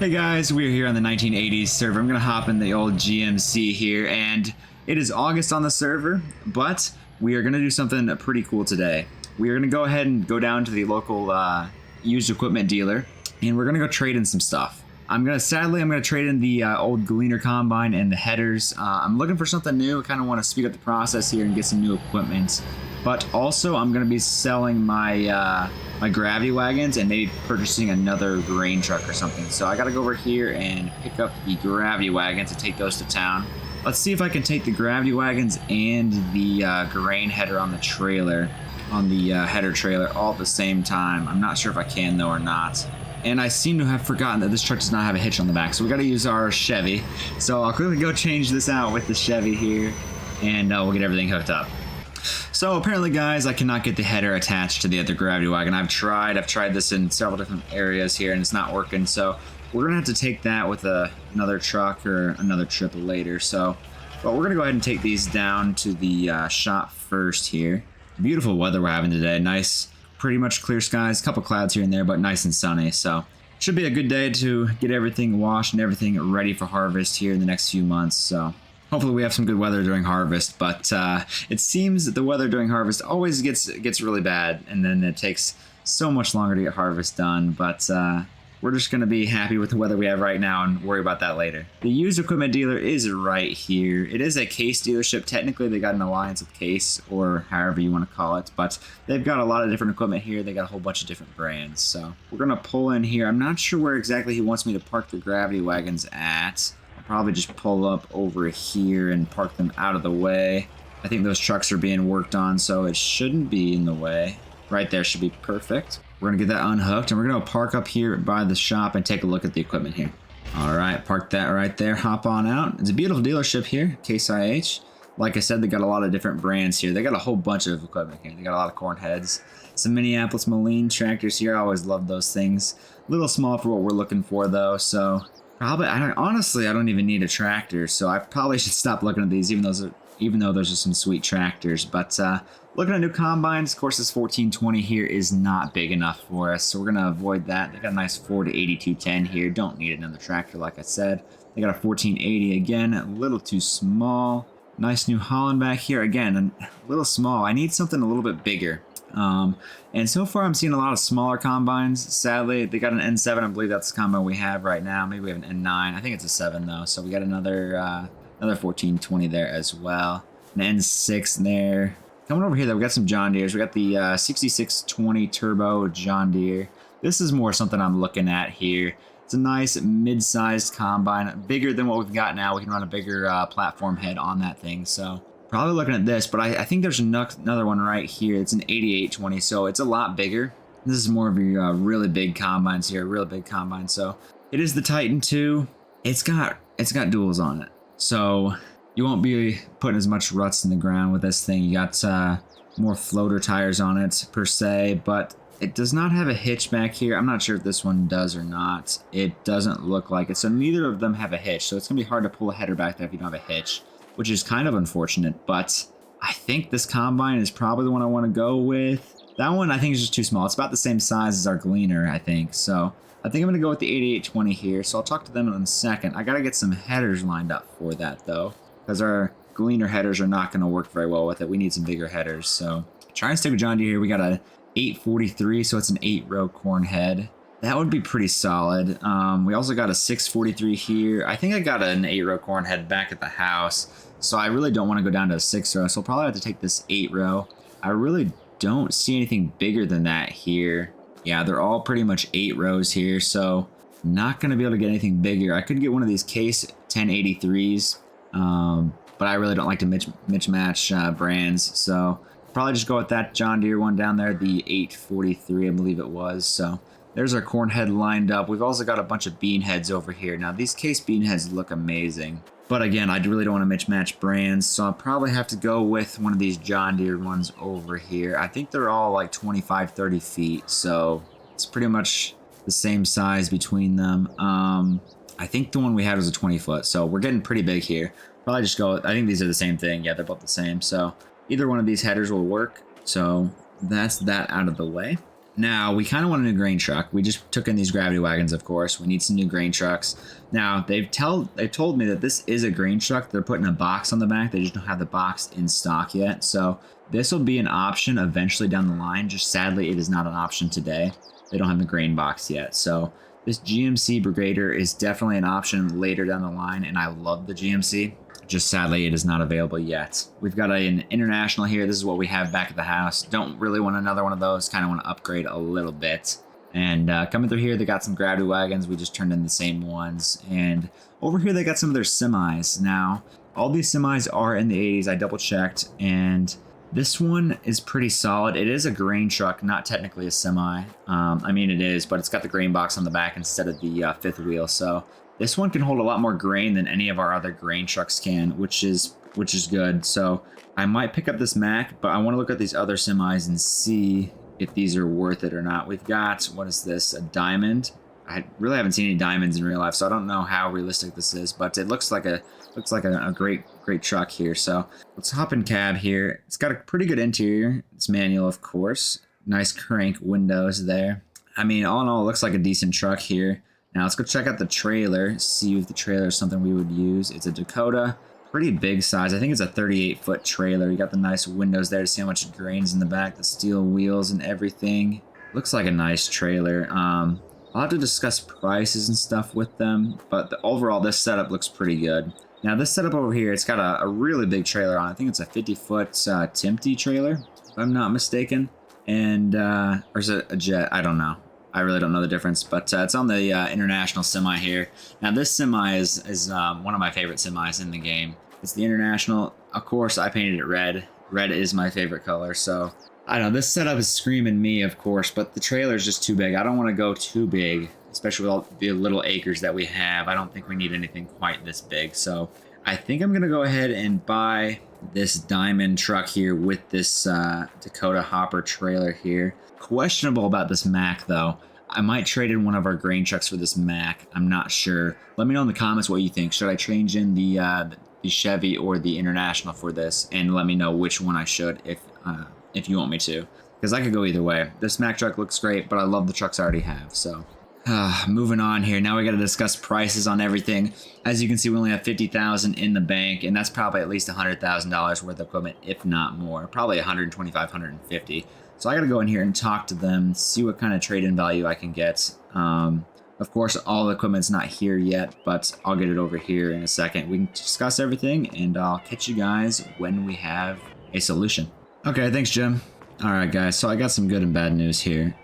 Hey guys, we're here on the 1980s server. I'm gonna hop in the old GMC here, and it is August on the server, but we are gonna do something pretty cool today. We are gonna go ahead and go down to the local used equipment dealer, and we're gonna go trade in some stuff. Sadly, I'm gonna trade in the old Gleaner Combine and the headers. I'm looking for something new. I kind of want to speed up the process here and get some new equipment. But also, I'm gonna be selling my my gravity wagons and maybe purchasing another grain truck or something. So I gotta go over here and pick up the gravity wagons and take those to town. Let's see if I can take the gravity wagons and the grain header on the trailer, on the header trailer all at the same time. I'm not sure if I can though or not. And I seem to have forgotten that this truck does not have a hitch on the back, so we gotta use our Chevy. So I'll quickly go change this out with the Chevy here, and we'll get everything hooked up. So apparently, guys, I cannot get the header attached to the other gravity wagon. I've tried this in several different areas here, and it's not working. So we're gonna have to take that with another truck or another trip later. So, but we're gonna go ahead and take these down to the shop first here. Beautiful weather we're having today. Nice, pretty much clear skies. A couple clouds here and there, but nice and sunny. So should be a good day to get everything washed and everything ready for harvest here in the next few months. So hopefully we have some good weather during harvest, but it seems that the weather during harvest always gets really bad, and then it takes so much longer to get harvest done. But we're just going to be happy with the weather we have right now and worry about that later. The used equipment dealer is right here. It is a Case dealership. Technically, they got an alliance with Case, or however you want to call it, but they've got a lot of different equipment here. They got a whole bunch of different brands. So we're going to pull in here. I'm not sure where exactly he wants me to park the gravity wagons at. Probably just pull up over here and park them out of the way. I think those trucks are being worked on, so it shouldn't be in the way. Right there should be perfect. We're gonna get that unhooked, and we're gonna park up here by the shop and take a look at the equipment here. All right, park that right there, hop on out. It's a beautiful dealership here, Case IH. Like I said, they got a lot of different brands here. They got a whole bunch of equipment here. They got a lot of corn heads. Some Minneapolis Moline tractors here. I always love those things. A little small for what we're looking for though, so probably, honestly, I don't even need a tractor, so I probably should stop looking at these, even though those are some sweet tractors. But looking at new combines, of course, this 1420 here is not big enough for us, so we're gonna avoid that. They got a nice Ford 8210 here. Don't need another tractor, like I said. They got a 1480 again, a little too small. Nice New Holland back here again, a little small. I need something a little bit bigger. And so far I'm seeing a lot of smaller combines. Sadly, they got an N7. I believe that's the combine we have right now. Maybe we have an N9. I think it's a 7 though. So we got another 1420 there as well. An N6 there. Coming over here though, we got some John Deeres. We got the 6620 Turbo John Deere. This is more something I'm looking at here. It's a nice mid-sized combine, bigger than what we've got now. We can run a bigger platform head on that thing. So probably looking at this, but I think there's another one right here. It's an 8820, so it's a lot bigger. This is more of your really big combines here, really big combine. So it is the Titan 2. It's got duals on it, so you won't be putting as much ruts in the ground with this thing. You got more floater tires on it per se, but it does not have a hitch back here. I'm not sure if this one does or not. It doesn't look like it, so neither of them have a hitch. So it's gonna be hard to pull a header back there if you don't have a hitch, which is kind of unfortunate, but I think this combine is probably the one I want to go with. That one I think is just too small. It's about the same size as our Gleaner, I think. So I think I'm going to go with the 8820 here. So I'll talk to them in a second. I got to get some headers lined up for that though, because our Gleaner headers are not going to work very well with it. We need some bigger headers. So try and stick with John Deere here. We got a 843, so it's an 8-row corn head. That would be pretty solid. We also got a 643 here. I think I got an 8-row corn head back at the house, so I really don't want to go down to a 6-row, so I'll probably have to take this 8-row. I really don't see anything bigger than that here. Yeah, they're all pretty much 8 rows here, so not going to be able to get anything bigger. I could get one of these Case 1083s, but I really don't like to mismatch brands, so probably just go with that John Deere one down there, the 843, I believe it was. So there's our corn head lined up. We've also got a bunch of bean heads over here. Now these Case bean heads look amazing, but again, I really don't want to mismatch brands, so I'll probably have to go with one of these John Deere ones over here. I think they're all like 25-30 feet, so it's pretty much the same size between them. I think the one we had was a 20 foot, so we're getting pretty big here. Probably just go with, I think these are the same thing. Yeah, they're both the same, so either one of these headers will work. So that's that out of the way. Now, we kind of want a new grain truck. We just took in these gravity wagons, of course. We need some new grain trucks. Now, they've told me that this is a grain truck. They're putting a box on the back. They just don't have the box in stock yet. So this will be an option eventually down the line. Just sadly, it is not an option today. They don't have the grain box yet. So this GMC Brigader is definitely an option later down the line, and I love the GMC. Just sadly, it is not available yet. We've got an International here. This is what we have back at the house. Don't really want another one of those. Kind of want to upgrade a little bit. And coming through here, they got some gravity wagons. We just turned in the same ones. And over here, they got some of their semis. Now, all these semis are in the 80s. I double checked. And this one is pretty solid. It is a grain truck, not technically a semi. I mean, it is, but it's got the grain box on the back instead of the fifth wheel. So this one can hold a lot more grain than any of our other grain trucks can, which is good. So I might pick up this Mack, but I want to look at these other semis and see if these are worth it or not. We've got, what is this, a diamond? I really haven't seen any diamonds in real life, so I don't know how realistic this is, but it looks like a great truck here. So let's hop in cab here. It's got a pretty good interior. It's manual, of course. Nice crank windows there. I mean, all in all, it looks like a decent truck here. Now let's go check out the trailer, see if the trailer is something we would use. It's a Dakota, pretty big size. I think it's a 38-foot trailer. You got the nice windows there to see how much grain's in the back, the steel wheels and everything. Looks like a nice trailer. I'll have to discuss prices and stuff with them, but overall this setup looks pretty good. Now this setup over here, it's got a really big trailer on. I think it's a 50-foot Timpty trailer, if I'm not mistaken. And, or is it a jet? I don't know. I really don't know the difference, but it's on the International semi here. Now this semi is one of my favorite semis in the game. It's the International. Of course, I painted it red. Red is my favorite color, so I don't know. This setup is screaming me, of course, but the trailer is just too big. I don't want to go too big, especially with all the little acres that we have. I don't think we need anything quite this big, so I think I'm going to go ahead and buy this diamond truck here with this Dakota hopper trailer here. Questionable about this Mack though. I might trade in one of our grain trucks for this Mack. I'm not sure. Let me know in the comments what you think. Should I change in the Chevy or the International for this? And let me know which one I should if you want me to. Because I could go either way. This Mack truck looks great, but I love the trucks I already have. So moving on here. Now we got to discuss prices on everything. As you can see, we only have $50,000 in the bank, and that's probably at least $100,000 worth of equipment, if not more. Probably $125,000, $150,000. So I got to go in here and talk to them, see what kind of trade-in value I can get. Of course, all the equipment's not here yet, but I'll get it over here in a second. We can discuss everything, and I'll catch you guys when we have a solution. Okay, thanks, Jim. All right, guys, so I got some good and bad news here.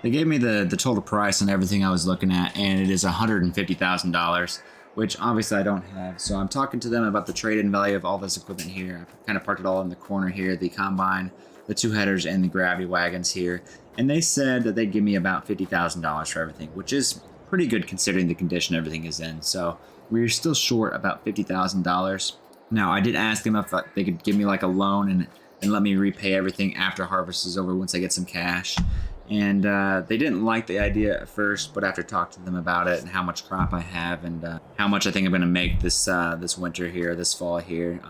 They gave me the total price on everything I was looking at, and it is $150,000, which obviously I don't have. So I'm talking to them about the trade-in value of all this equipment here. I kind of parked it all in the corner here, the combine, the two headers, and the gravity wagons here. And they said that they'd give me about $50,000 for everything, which is pretty good considering the condition everything is in. So we're still short about $50,000. Now, I did ask them if they could give me like a loan and let me repay everything after harvest is over once I get some cash. And they didn't like the idea at first, but after talking to them about it and how much crop I have and how much I think I'm going to make this winter here, this fall here,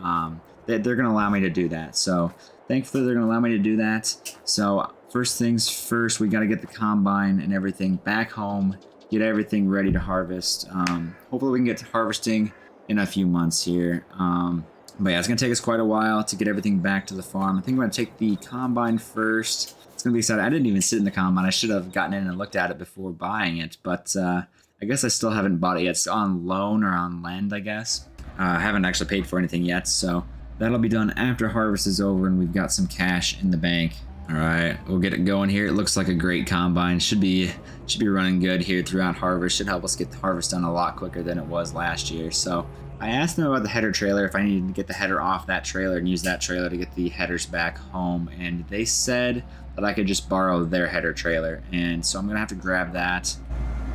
they're going to allow me to do that. So thankfully, they're going to allow me to do that. So first things first, we got to get the combine and everything back home, get everything ready to harvest. Hopefully, we can get to harvesting in a few months here. But yeah, it's going to take us quite a while to get everything back to the farm. I think I'm going to take the combine first. It's going to be exciting. I didn't even sit in the combine. I should have gotten in and looked at it before buying it. But I guess I still haven't bought it yet. It's on loan or on lend, I guess. I haven't actually paid for anything yet. So that'll be done after harvest is over and we've got some cash in the bank. All right, we'll get it going here. It looks like a great combine. Should be running good here throughout harvest. Should help us get the harvest done a lot quicker than it was last year. So I asked them about the header trailer, if I needed to get the header off that trailer and use that trailer to get the headers back home. And they said that I could just borrow their header trailer. And so I'm gonna have to grab that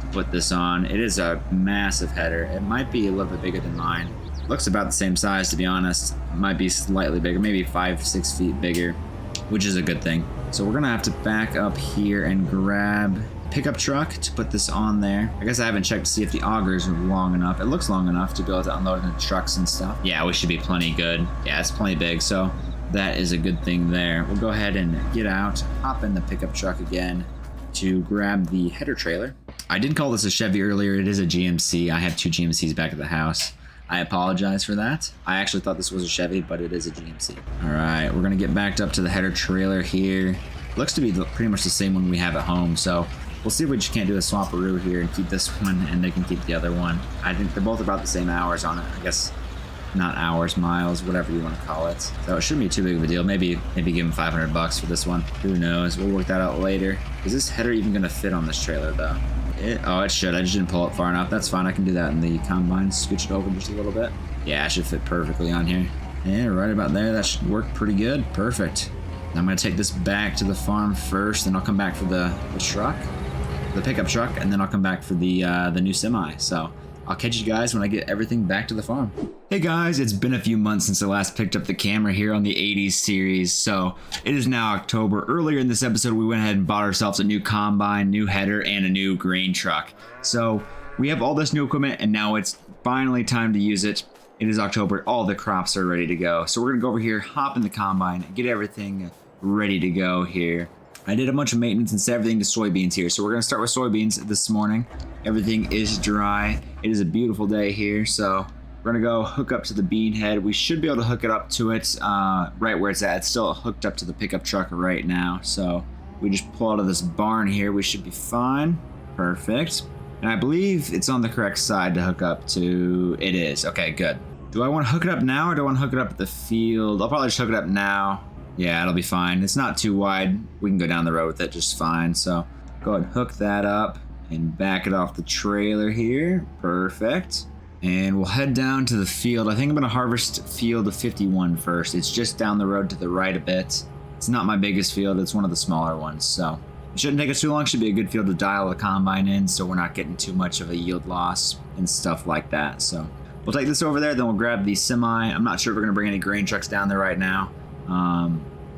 to put this on. It is a massive header. It might be a little bit bigger than mine. Looks about the same size, to be honest. It might be slightly bigger, maybe 5-6 feet bigger, which is a good thing. So we're gonna have to back up here and grab a pickup truck to put this on there. I guess I haven't checked to see if the augers are long enough. It looks long enough to be able to unload the trucks and stuff. Yeah, we should be plenty good. Yeah, it's plenty big. So that is a good thing there. We'll go ahead and get out, hop in the pickup truck again to grab the header trailer. I did call this a Chevy earlier. It is a GMC. I have 2 GMCs back at the house. I apologize for that. I actually thought this was a Chevy, but it is a GMC. All right, we're gonna get backed up to the header trailer here. Looks to be pretty much the same one we have at home, so we'll see if we just can't do a swap-a-roo here and keep this one, and they can keep the other one. I think they're both about the same hours on it. I guess not hours, miles, whatever you want to call it. So it shouldn't be too big of a deal. Maybe give them $500 for this one. Who knows? We'll work that out later. Is this header even gonna fit on this trailer though? Oh, it should. I just didn't pull it far enough. That's fine. I can do that in the combine. Scooch it over just a little bit. Yeah, it should fit perfectly on here. Yeah, right about there. That should work pretty good. Perfect. I'm gonna take this back to the farm first, then I'll come back for the truck, the pickup truck, and then I'll come back for the new semi. So I'll catch you guys when I get everything back to the farm. Hey guys, it's been a few months since I last picked up the camera here on the 80s series. So it is now October. Earlier in this episode, we went ahead and bought ourselves a new combine, new header, and a new grain truck. So we have all this new equipment, and now it's finally time to use it. It is October. All the crops are ready to go. So we're gonna go over here, hop in the combine, get everything ready to go here. I did a bunch of maintenance and set everything to soybeans here. So we're gonna start with soybeans this morning. Everything is dry. It is a beautiful day here. So we're gonna go hook up to the bean head. We should be able to hook it up to it right where it's at. It's still hooked up to the pickup truck right now. So we just pull out of this barn here. We should be fine. Perfect. And I believe it's on the correct side to hook up to. It is. Okay, good. Do I want to hook it up now or do I want to hook it up at the field? I'll probably just hook it up now. Yeah, it'll be fine. It's not too wide. We can go down the road with it just fine. So go ahead and hook that up and back it off the trailer here. Perfect. And we'll head down to the field. I think I'm going to harvest field 51 first. It's just down the road to the right a bit. It's not my biggest field. It's one of the smaller ones. So it shouldn't take us too long. It should be a good field to dial the combine in so we're not getting too much of a yield loss and stuff like that. So we'll take this over there. Then we'll grab the semi. I'm not sure if we're going to bring any grain trucks down there right now.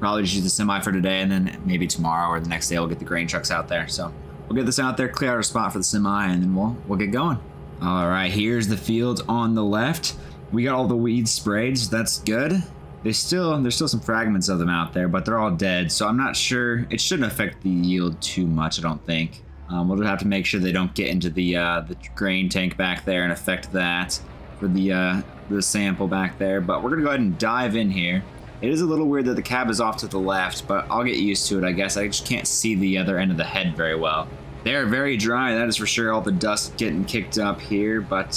Probably just use the semi for today, and then maybe tomorrow or the next day we'll get the grain trucks out there. So we'll get this out there, clear out a spot for the semi, and then we'll get going. All right, here's the field on the left. We got all the weeds sprayed, so that's good. There's still some fragments of them out there, but they're all dead. So I'm not sure. It shouldn't affect the yield too much, I don't think. We'll just have to make sure they don't get into the grain tank back there and affect that for the sample back there. But we're gonna go ahead and dive in here. It is a little weird that the cab is off to the left, but I'll get used to it, I guess. I just can't see the other end of the head very well. They are very dry, that is for sure. All the dust getting kicked up here, but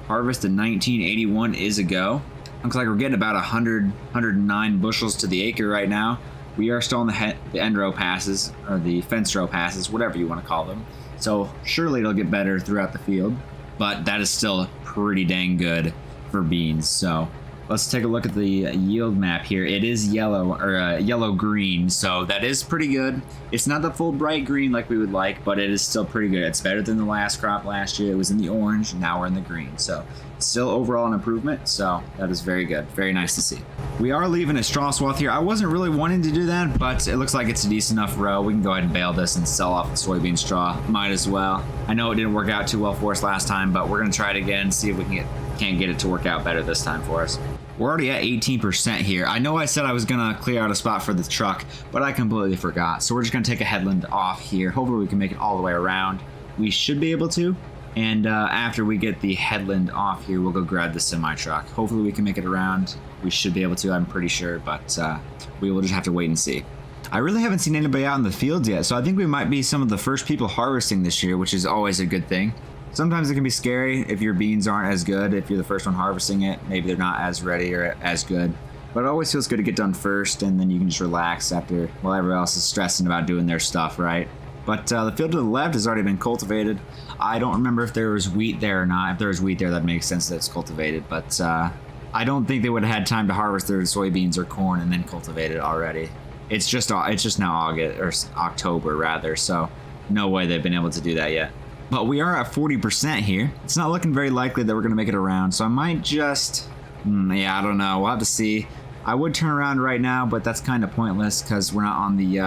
harvest in 1981 is a go. Looks like we're getting about 109 bushels to the acre right now. We are still on the end row passes, or the fence row passes, whatever you want to call them. So surely it'll get better throughout the field, but that is still pretty dang good for beans. So let's take a look at the yield map here. It is yellow, or yellow-green, so that is pretty good. It's not the full bright green like we would like, but it is still pretty good. It's better than the last crop last year. It was in the orange, now we're in the green. So still overall an improvement, so that is very good. Very nice to see. We are leaving a straw swath here. I wasn't really wanting to do that, but it looks like it's a decent enough row. We can go ahead and bale this and sell off the soybean straw. Might as well. I know it didn't work out too well for us last time, but we're going to try it again, see if we can't get it to work out better this time for us. We're already at 18% here. I know I said I was gonna clear out a spot for the truck, but I completely forgot. So we're just gonna take a headland off here. Hopefully we can make it all the way around. We should be able to. And after we get the headland off here, we'll go grab the semi truck. Hopefully we can make it around. We should be able to, I'm pretty sure, but we will just have to wait and see. I really haven't seen anybody out in the fields yet, so I think we might be some of the first people harvesting this year, which is always a good thing. Sometimes it can be scary if your beans aren't as good. If you're the first one harvesting it, maybe they're not as ready or as good. But it always feels good to get done first, and then you can just relax after while everyone else is stressing about doing their stuff, right? But the field to the left has already been cultivated. I don't remember if there was wheat there or not. If there was wheat there, that makes sense that it's cultivated. But I don't think they would have had time to harvest their soybeans or corn and then cultivate it already. It's just now August, or October rather, so no way they've been able to do that yet. But we are at 40% here. It's not looking very likely that we're going to make it around, so I might just... yeah, I don't know. We'll have to see. I would turn around right now, but that's kind of pointless because we're not on the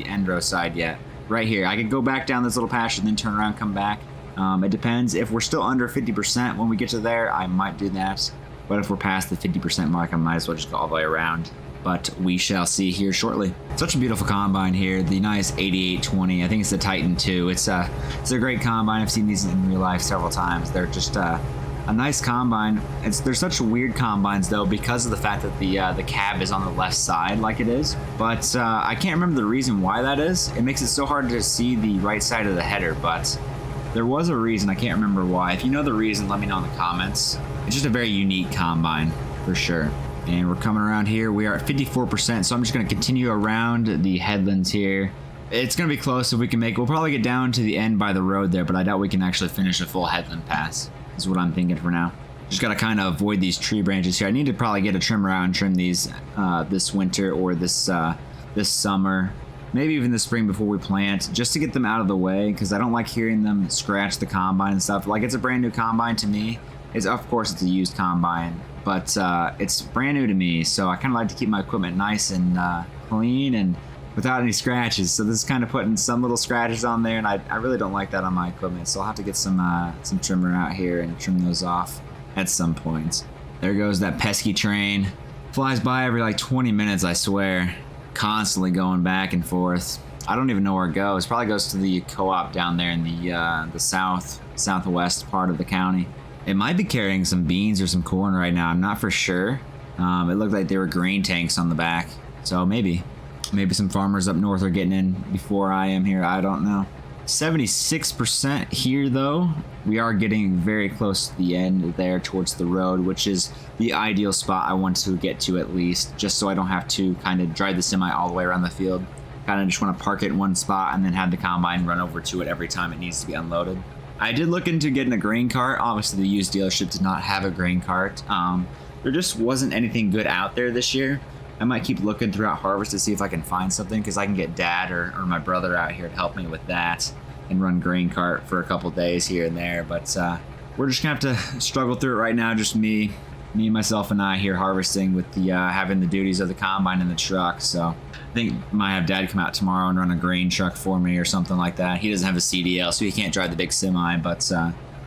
end row side yet. Right here, I could go back down this little pasture and then turn around, come back. It depends. If we're still under 50% when we get to there, I might do that. But if we're past the 50% mark, I might as well just go all the way around. but we shall see here shortly. Such a beautiful combine here, the nice 8820. I think it's the Titan 2. It's a great combine. I've seen these in real life several times. They're just a nice combine. They're such weird combines though because of the fact that the cab is on the left side like it is. But I can't remember the reason why that is. It makes it so hard to see the right side of the header, but there was a reason. I can't remember why. If you know the reason, let me know in the comments. It's just a very unique combine for sure. And we're coming around here. We are at 54%, so I'm just going to continue around the headlands here. It's going to be close if we can make it. We'll probably get down to the end by the road there, but I doubt we can actually finish a full headland pass, is what I'm thinking for now. Just got to kind of avoid these tree branches here. I need to probably get a trimmer out and trim these this winter or this summer. Maybe even this spring before we plant, just to get them out of the way, because I don't like hearing them scratch the combine and stuff. Like, it's a brand new combine to me. Of course, it's a used combine, but it's brand new to me, so I kind of like to keep my equipment nice and clean and without any scratches. So this is kind of putting some little scratches on there, and I really don't like that on my equipment, so I'll have to get some trimmer out here and trim those off at some point. There goes that pesky train. Flies by every like 20 minutes, I swear. Constantly going back and forth. I don't even know where it goes. Probably goes to the co-op down there in the southwest part of the county. It might be carrying some beans or some corn right now. I'm not for sure. It looked like there were grain tanks on the back. So maybe some farmers up north are getting in before I am here. I don't know. 76% here though. We are getting very close to the end there towards the road, which is the ideal spot I want to get to at least, just so I don't have to kind of drive the semi all the way around the field. Kind of just want to park it in one spot and then have the combine run over to it every time it needs to be unloaded. I did look into getting a grain cart. Obviously the used dealership did not have a grain cart. There just wasn't anything good out there this year. I might keep looking throughout harvest to see if I can find something, because I can get dad or my brother out here to help me with that and run grain cart for a couple days here and there. But we're just gonna have to struggle through it right now. Just me, myself, and I here harvesting with the having the duties of the combine and the truck. So I think I might have dad come out tomorrow and run a grain truck for me or something like that. He doesn't have a CDL, so he can't drive the big semi, but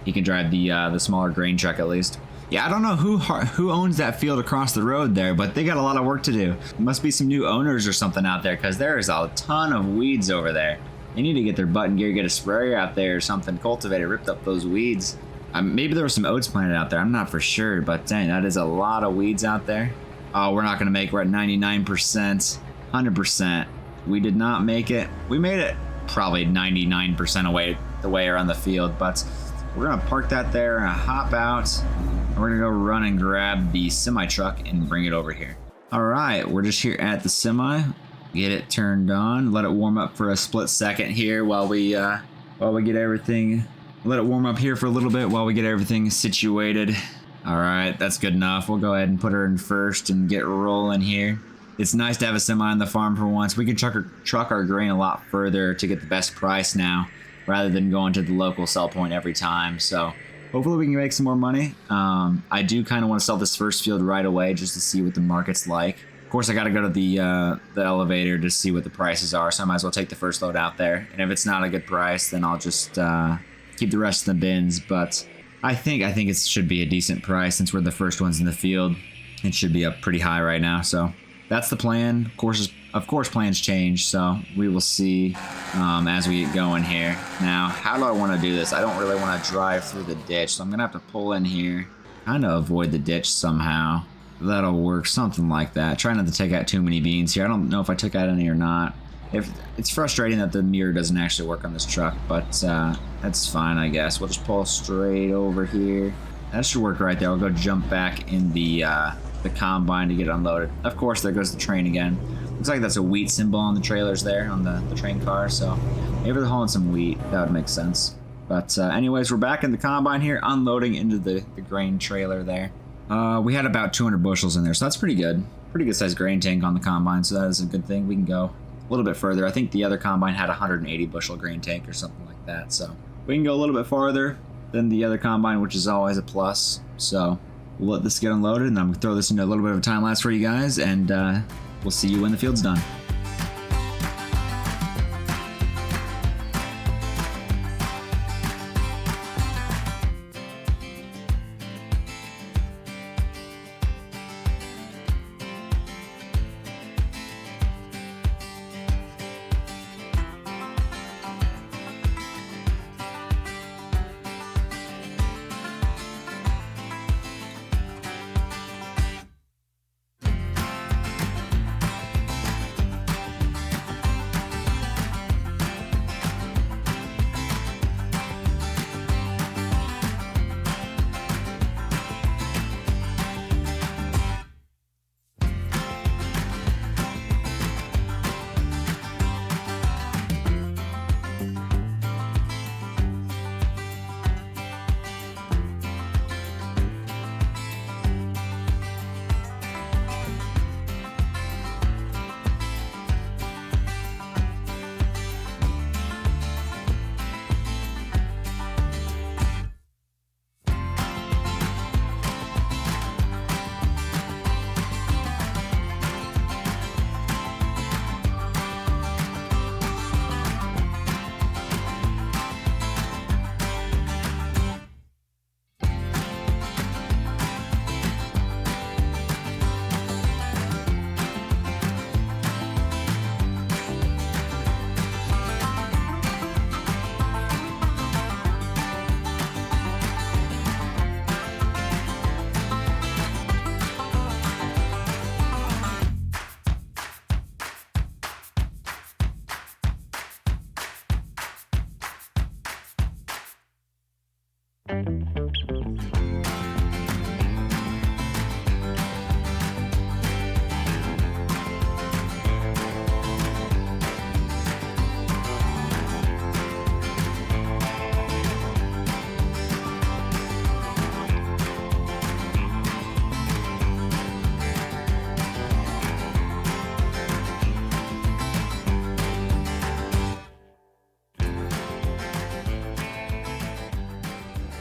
he can drive the smaller grain truck at least. Yeah, I don't know who owns that field across the road there, but they got a lot of work to do. Must be some new owners or something out there, because there is a ton of weeds over there. They need to get their button gear, get a sprayer out there or something, cultivate it, ripped up those weeds. Maybe there were some oats planted out there. I'm not for sure, but dang, that is a lot of weeds out there. Oh, we're not going to make it. We're at 99%, 100%. We did not make it. We made it probably 99% away the way around the field, but we're going to park that there and hop out. And we're going to go run and grab the semi truck and bring it over here. All right, we're just here at the semi. Get it turned on. Let it warm up for a split second here while we get everything. Let it warm up here for a little bit while we get everything situated. All right, that's good enough. We'll go ahead and put her in first and get rolling here. It's nice to have a semi on the farm for once. We can truck our grain a lot further to get the best price now, rather than going to the local sell point every time. So hopefully we can make some more money. I do kind of want to sell this first field right away just to see what the market's like. Of course, I got to go to the elevator to see what the prices are, so I might as well take the first load out there. And if it's not a good price, then I'll just keep the rest in the bins. But I think it should be a decent price since we're the first ones in the field. It should be up pretty high right now, so that's the plan. Of course, plans change, so we will see as we get going here. Now, how do I want to do this? I don't really want to drive through the ditch, so I'm gonna have to pull in here, kind of avoid the ditch somehow. That'll work, something like that. Try not to take out too many beans here. I don't know if I took out any or not. It's frustrating that the mirror doesn't actually work on this truck, but that's fine, I guess. We'll just pull straight over here. That should work right there. I'll go jump back in the combine to get it unloaded. Of course, there goes the train again. Looks like that's a wheat symbol on the trailers there, on the train car, so maybe they're hauling some wheat. That would make sense. But anyways, we're back in the combine here, unloading into the grain trailer there. We had about 200 bushels in there, so that's pretty good. Pretty good sized grain tank on the combine, so that is a good thing. We can go a little bit further. I think the other combine had a 180 bushel grain tank or something like that, so we can go a little bit farther than the other combine, which is always a plus. So we'll let this get unloaded, and I'm gonna throw this into a little bit of a time lapse for you guys, and we'll see you when the field's done.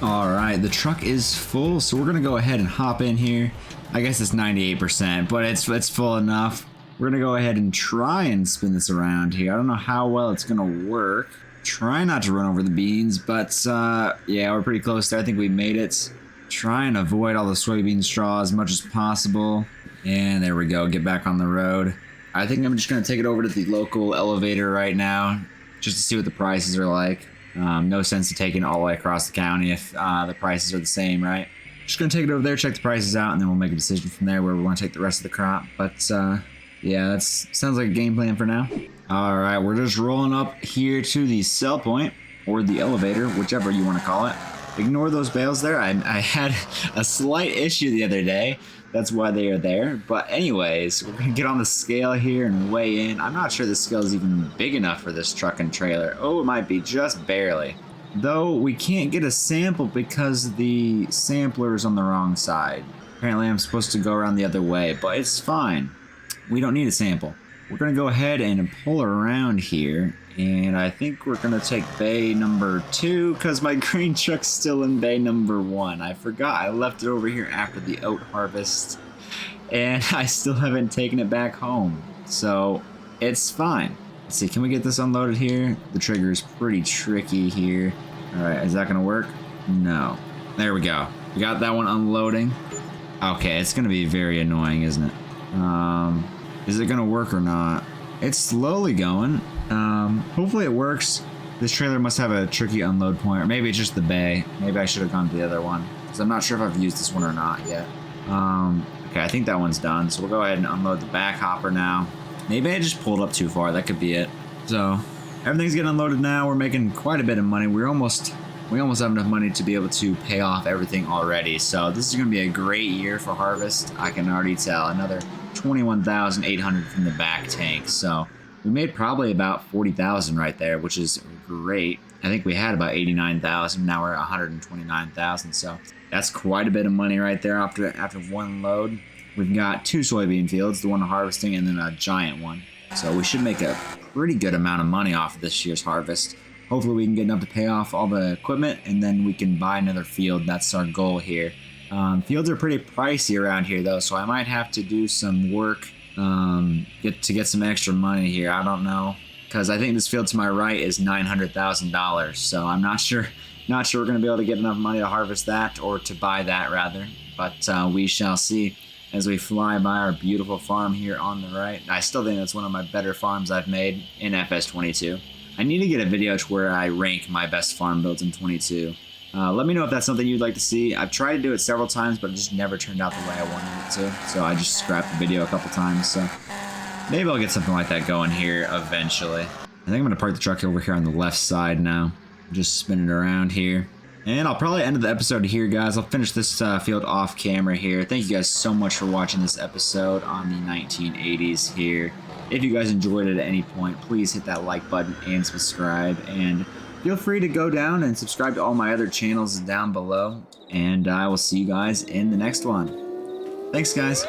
Alright, the truck is full, so we're gonna go ahead and hop in here. I guess it's 98%, but it's full enough. We're gonna go ahead and try and spin this around here. I don't know how well it's gonna work. Try not to run over the beans, but yeah, we're pretty close there. I think we made it. Try and avoid all the soybean straw as much as possible. And there we go, get back on the road. I think I'm just gonna take it over to the local elevator right now, just to see what the prices are like. No sense to taking it all the way across the county if the prices are the same, right? Just gonna take it over there, check the prices out, and then we'll make a decision from there where we want to take the rest of the crop. But yeah, that sounds like a game plan for now. All right, we're just rolling up here to the sell point, or the elevator, whichever you want to call it. Ignore those bales there. I had a slight issue the other day. That's why they are there. But anyways, we're gonna get on the scale here and weigh in. I'm not sure the scale is even big enough for this truck and trailer. Oh, it might be just barely. Though we can't get a sample because the sampler is on the wrong side. Apparently I'm supposed to go around the other way, but it's fine. We don't need a sample. We're gonna go ahead and pull around here, and I think we're gonna take bay number 2 because my green truck's still in bay number 1. I forgot I left it over here after the oat harvest, and I still haven't taken it back home, so it's fine. Let's see, can we get this unloaded here? The trigger is pretty tricky here. All right, is that gonna work? No. There we go. We got that one unloading. Okay, it's gonna be very annoying, isn't it? Is it gonna work or not? It's slowly going. Hopefully it works. This trailer must have a tricky unload point, or maybe it's just the bay. Maybe I should have gone to the other one, because I'm not sure if I've used this one or not yet. Okay, I think that one's done, so we'll go ahead and unload the back hopper now. Maybe I just pulled up too far, that could be it. So, everything's getting unloaded now. We're making quite a bit of money. We almost have enough money to be able to pay off everything already. So this is gonna be a great year for harvest. I can already tell. Another 21,800 from the back tank. So we made probably about 40,000 right there, which is great. I think we had about 89,000. Now we're at 129,000. So that's quite a bit of money right there after one load. We've got 2 soybean fields, the one harvesting and then a giant one. So we should make a pretty good amount of money off of this year's harvest. Hopefully we can get enough to pay off all the equipment, and then we can buy another field. That's our goal here. Fields are pretty pricey around here though, so I might have to do some work get some extra money here. I don't know, because I think this field to my right is $900,000. So I'm not sure we're gonna be able to get enough money to harvest that, or to buy that rather. But we shall see as we fly by our beautiful farm here on the right. I still think that's one of my better farms I've made in FS22. I need to get a video to where I rank my best farm builds in 22. Let me know if that's something you'd like to see. I've tried to do it several times, but it just never turned out the way I wanted it to. So I just scrapped the video a couple times. So maybe I'll get something like that going here eventually. I think I'm going to park the truck over here on the left side now. Just spin it around here. And I'll probably end the episode here, guys. I'll finish this field off camera here. Thank you guys so much for watching this episode on the 1980s here. If you guys enjoyed it at any point, please hit that like button and subscribe. And feel free to go down and subscribe to all my other channels down below. And I will see you guys in the next one. Thanks, guys.